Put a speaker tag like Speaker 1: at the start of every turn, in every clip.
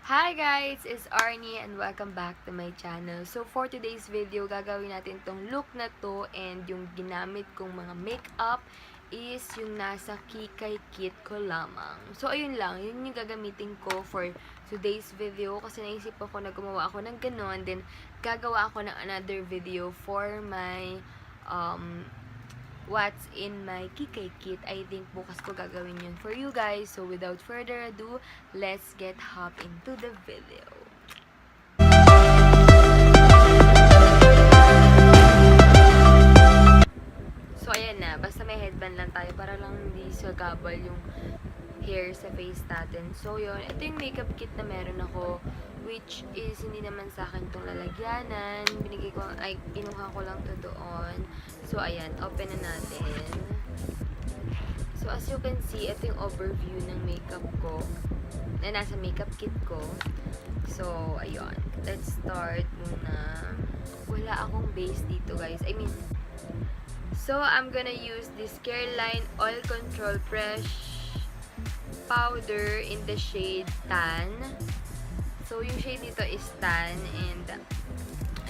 Speaker 1: Hi guys! It's Arnie and welcome back to my channel. So for today's video, gagawin natin tong look na to and yung ginamit kong mga makeup is yung nasa Kikay kit ko lamang. So ayun lang, yun yung gagamitin ko for today's video kasi naisip ako na gumawa ako ng ganon. Then gagawa ako ng another video for my what's in my Kikay kit. I think bukas ko gagawin yun for you guys. So without further ado, let's get hop into the video. So ayan na, basta may headband lang tayo para lang hindi sagabal yung hair sa face natin. So yun, ito yung makeup kit na meron ako, which is hindi naman sa akin itong lalagyanan. Binigay ko, kinuha ko lang to doon. So ayan, open na natin. So as you can see, ito yung overview ng makeup ko na nasa makeup kit ko. So ayun, let's start muna. Wala akong base dito guys. So I'm gonna use this Careline Oil Control Fresh powder in the shade Tan. So, yung shade dito is Tan and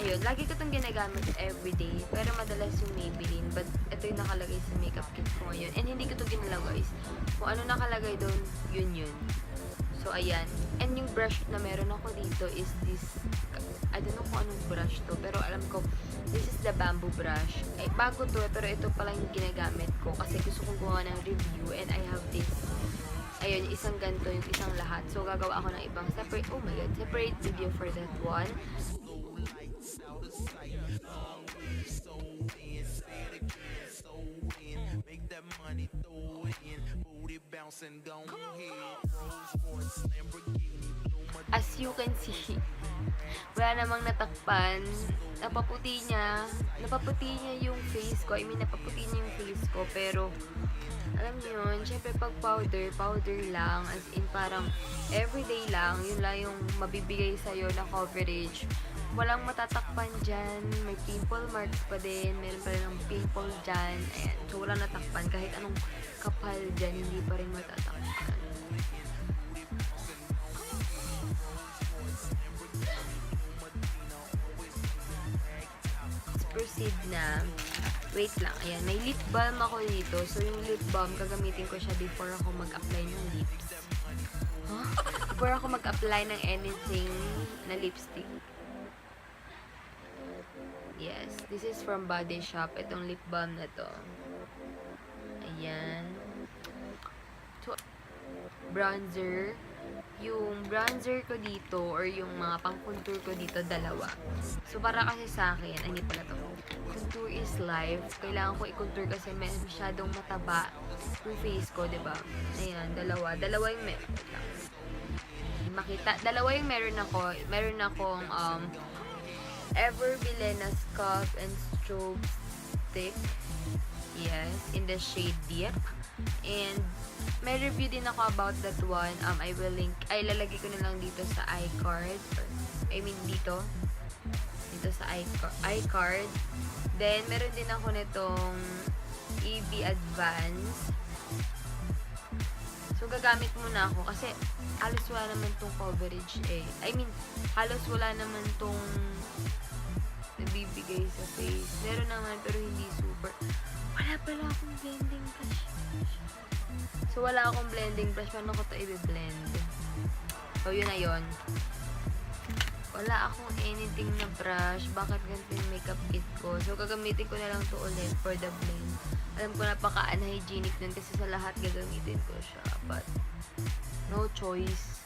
Speaker 1: ayun, lagi ko itong ginagamit everyday pero madalas yung Maybelline, but ito yung nakalagay sa makeup kit ko ngayon and hindi ko ito ginalagay. Kung ano nakalagay doon, yun. So, ayan. And yung brush na meron ako dito is this, I don't know kung anong brush to, pero alam ko this is the bamboo brush. Ay, bago to, pero ito pa lang yung ginagamit ko kasi gusto kong gawa ng review and I have this. Ayun, isang ganito, yung isang lahat. So, gagawa ako ng ibang separate, oh my god, separate video for that one. As you can see, wala namang natakpan. Napaputi niya yung face ko. Napaputi niya yung face ko, pero alam niyo yun, syempre pag powder lang, as in parang everyday lang, yun lang yung mabibigay sa'yo na coverage. Walang matatakpan dyan, may pimple marks pa din, meron pa rin ng pimple dyan, ayan. So walang natakpan, kahit anong kapal dyan, hindi pa rin matatakpan. Let's proceed na. Wait lang, ayan, may lip balm ako dito. So, yung lip balm, gagamitin ko siya before ako mag-apply ng lips. Before ako mag-apply ng anything na lipstick. Yes, this is from Body Shop. Itong lip balm na to. Ayan. So, bronzer. Yung bronzer ko dito, or yung mga pang-contour ko dito, dalawa. So, para kasi sa akin, hindi pala to. Contour is life. Kailangan ko i-contour kasi masyadong mataba yung face ko, diba? Ayan, dalawa. Dalawa yung meron. Makita. Dalawa yung meron ako. Meron akong, Ever Bilena Scalp and Strobe Stick. Yes, in the shade Deep. And, may review din ako about that one. I will link, lalagay ko na lang dito sa iCard. Dito sa iCard. Then, meron din ako nitong EB Advance. So, gagamit muna ako kasi halos wala naman tong coverage eh. Halos wala naman tong nabibigay sa face. Meron naman pero hindi super. Wala pala akong blending brush. So, wala akong blending brush. Paano ko ito i-blend? So, yun na yun. Wala akong anything na brush. Bakit ganito yung makeup kit ko? So, gagamitin ko na lang to ulit for the blend. Alam ko napaka-unhygienic nun kasi sa lahat gagamitin ko siya. But, no choice.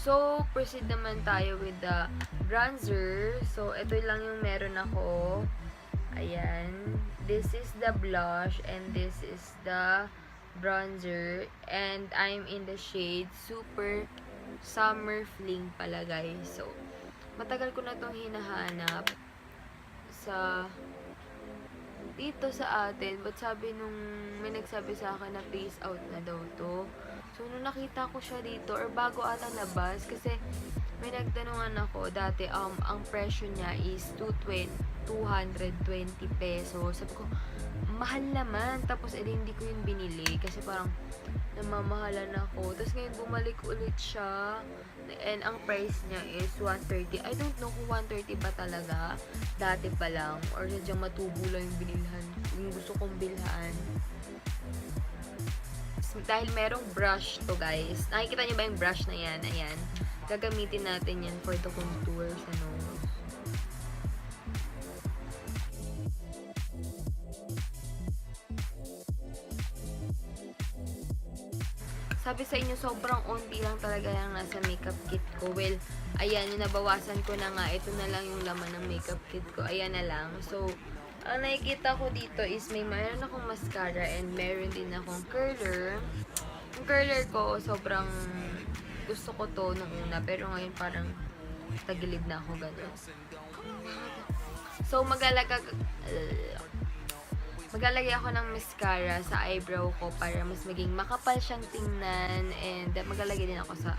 Speaker 1: So, proceed naman tayo with the bronzer. So, ito lang yung meron ako. Ayan. This is the blush and this is the bronzer. And I'm in the shade Super Summer Fling pala guys. So, matagal ko na itong hinahanap sa dito sa atin. But sabi nung may nagsabi sa akin na phase out na daw to. So, nung nakita ko siya dito, or bago ata labas, kasi may nagtanungan ako, dati, ang presyo niya is 220 pesos. Sabi ko, mahal naman. Tapos, hindi ko yun binili, kasi parang, namamahalan ako. Tapos, ngayon, bumalik ulit siya. And, ang price niya is 130. I don't know kung 130 ba talaga. Dati pa lang. Or, sadyang matubo lang yung binilhan. Yung gusto kong bilhan. Dahil merong brush to, guys. Nakikita niyo ba yung brush na yan? Ayan. Gagamitin natin yan for the contour sa nose. Sabi sa inyo, sobrang onti lang talaga yung nasa makeup kit ko. Well, ayan, yung nabawasan ko na nga. Ito na lang yung laman ng makeup kit ko. Ayan na lang. So, ang nakikita ko dito is meron akong mascara and meron din akong curler. Yung curler ko, sobrang gusto ko to nung una. Pero ngayon parang tagilid na ako gano'n. So, maglalagay ako ng mascara sa eyebrow ko para mas maging makapal siyang tingnan. And maglalagay din ako sa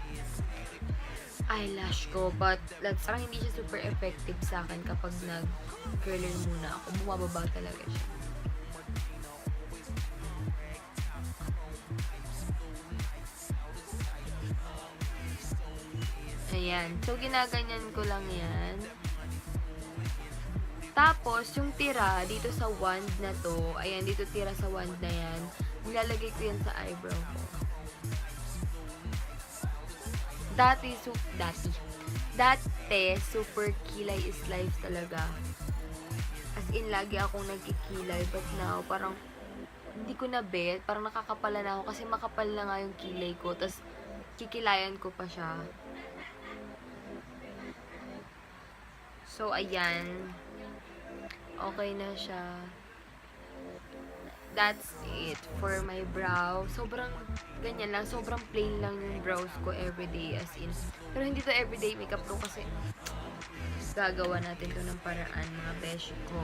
Speaker 1: eyelash ko, but parang hindi siya super effective sa akin kapag nag-curler muna ako. Bumababa talaga siya. Ayan. So, ginaganyan ko lang yan. Tapos, yung tira dito sa wand na to, ayan, dito tira sa wand na yan, nilalagay ko yan sa eyebrow ko. Dati, super kilay is life talaga. As in, lagi akong nagkikilay. But now, parang, hindi ko na bet. Parang nakakapala na ako kasi makapal na nga yung kilay ko. Tapos, kikilayan ko pa siya. So, ayan. Okay na siya. That's it for my brow. Sobrang ganyan lang. Sobrang plain lang yung brows ko everyday as in. Pero hindi to everyday makeup ko kasi gagawa natin to ng paraan, mga beshi ko.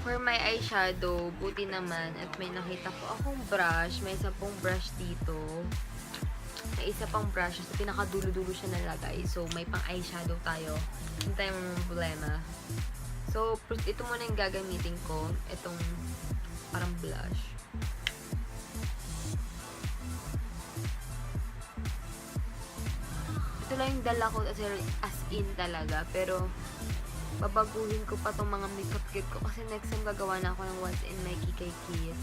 Speaker 1: For my eyeshadow, buti naman at may nakita ko akong brush. May isa pong brush dito. May isa pang brush. Sa pinakadulo-dulo siya nalagay. So, may pang eyeshadow tayo. Hindi tayo problema. So, ito muna yung gagamitin ko. Itong parang blush. Ito lang yung dala ko as in talaga. Pero, babaguhin ko pa tong mga makeup kit ko. Kasi next time gagawa na ako ng what's in my Kikay kit.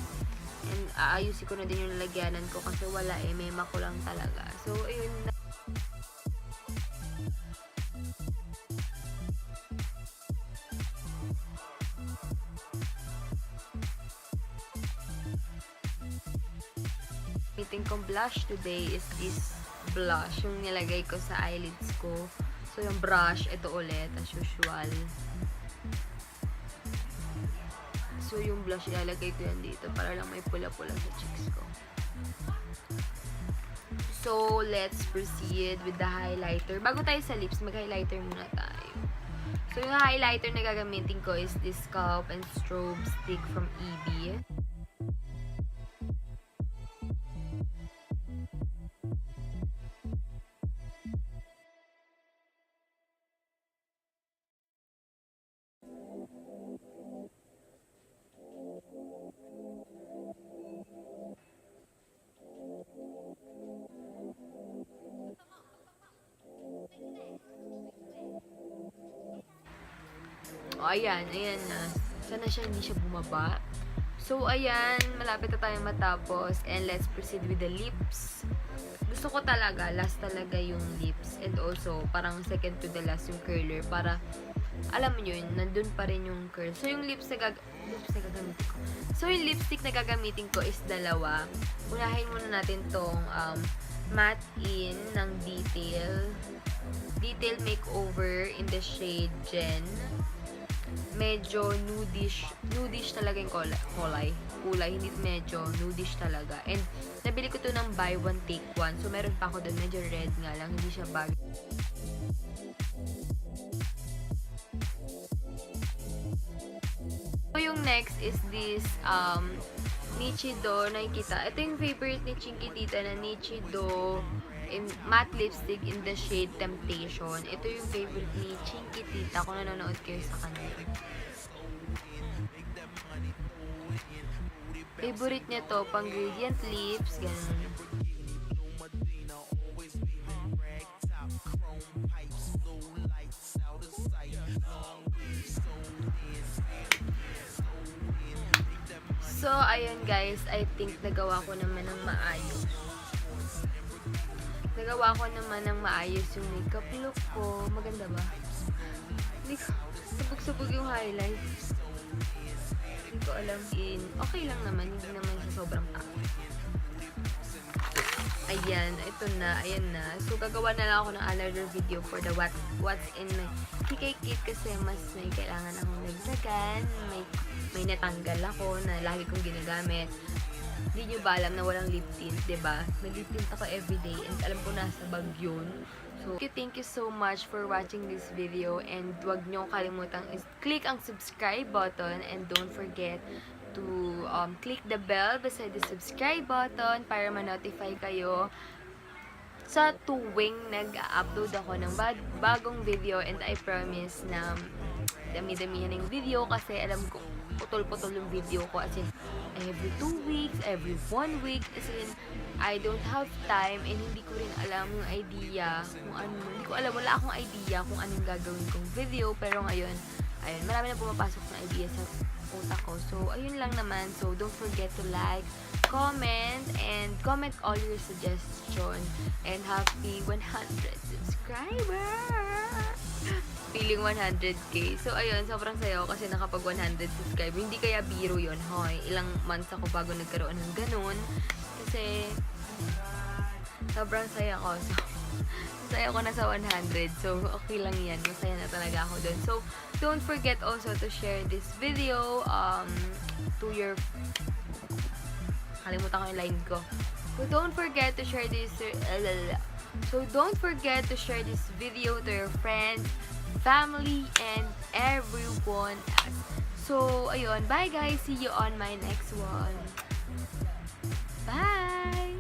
Speaker 1: And aayusin ko na din yung lagyanan ko. Kasi wala mema ko lang talaga. So, ayun na. Meeting kong blush today is this blush, yung nilagay ko sa eyelids ko. So, yung brush, ito ulit, as usual. So, yung blush, ilalagay ko yan dito para lang may pula-pula sa cheeks ko. So, let's proceed with the highlighter. Bago tayo sa lips, mag-highlighter muna tayo. So, yung highlighter na gagamitin ko is this Scalp and Strobe Stick from ig. Ayan na. Sana hindi siya bumaba. So, ayan, malapit na tayong matapos. And let's proceed with the lips. Gusto ko talaga, last talaga yung lips. And also, parang second to the last yung curler. Para, alam mo yun, nandun pa rin yung curl. So, yung lips na gagamitin ko. So, yung lipstick na gagamitin ko is dalawa. Unahin muna natin tong matte in ng Detail Makeover in the shade Gen. Medyo nudish talaga yung kulay, hindi medyo nudish talaga. And nabili ko to ng buy one take one. So meron pa ako doon, medyo red nga lang, hindi siya bagay. So yung next is this Nichido, nakikita. Ito yung favorite ni Chinkitita na Nichido in matte lipstick in the shade Temptation. Ito yung favorite ni Chinkitita kung nanonood kayo sa kanila. Favorite niya to, pang gradient lips, ganun. So, ayun guys, I think nagawa ko naman ng maayos. Nagawa ko naman ng maayos yung makeup look ko. Maganda ba? Hindi ko, sabog-sabog yung highlights. Hindi ko alam. Okay lang naman, hindi naman siya sobrang pangit. Ayan, ito na, ayan na. So, gagawa na lang ako ng another video for the what's in my Kikay kit kasi mas may kailangan akong nagsagan. May natanggal ako na lagi kong ginagamit. Hindi nyo ba alam na walang lip tint, diba? May lip tint ako everyday and alam ko nasa bag yun. So, thank you so much for watching this video and huwag nyo kalimutang click ang subscribe button and don't forget to click the bell beside the subscribe button para ma-notify kayo sa tuwing nag-upload ako ng bagong video. And I promise na dami-damihan ng video kasi alam ko putol-putol yung video ko, as in every 2 weeks, every 1 week, as in I don't have time and hindi ko rin alam yung idea kung ano, hindi ko alam, wala akong idea kung anong gagawin kong video, pero ngayon, ayun, marami na pumapasok na idea sa utak ko. So, ayun lang naman. So, don't forget to like, comment, and comment all your suggestions. And happy 100 subscribers! Feeling 100k. So, ayun, sobrang sayo kasi nakapag 100 subscribers. Hindi kaya biro yun, hoy. Ilang months ako bago nagkaroon ng ganun. Kasi, sobrang saya ko. So, masaya ko na sa 100. So, okay lang yan. Masaya na talaga ako dun. So, don't forget also to share this video to your... Kalimutan ko yung line ko. So, don't forget to share this... So, don't forget to share this video to your friends, family, and everyone else. So, ayun. Bye, guys. See you on my next one. Bye!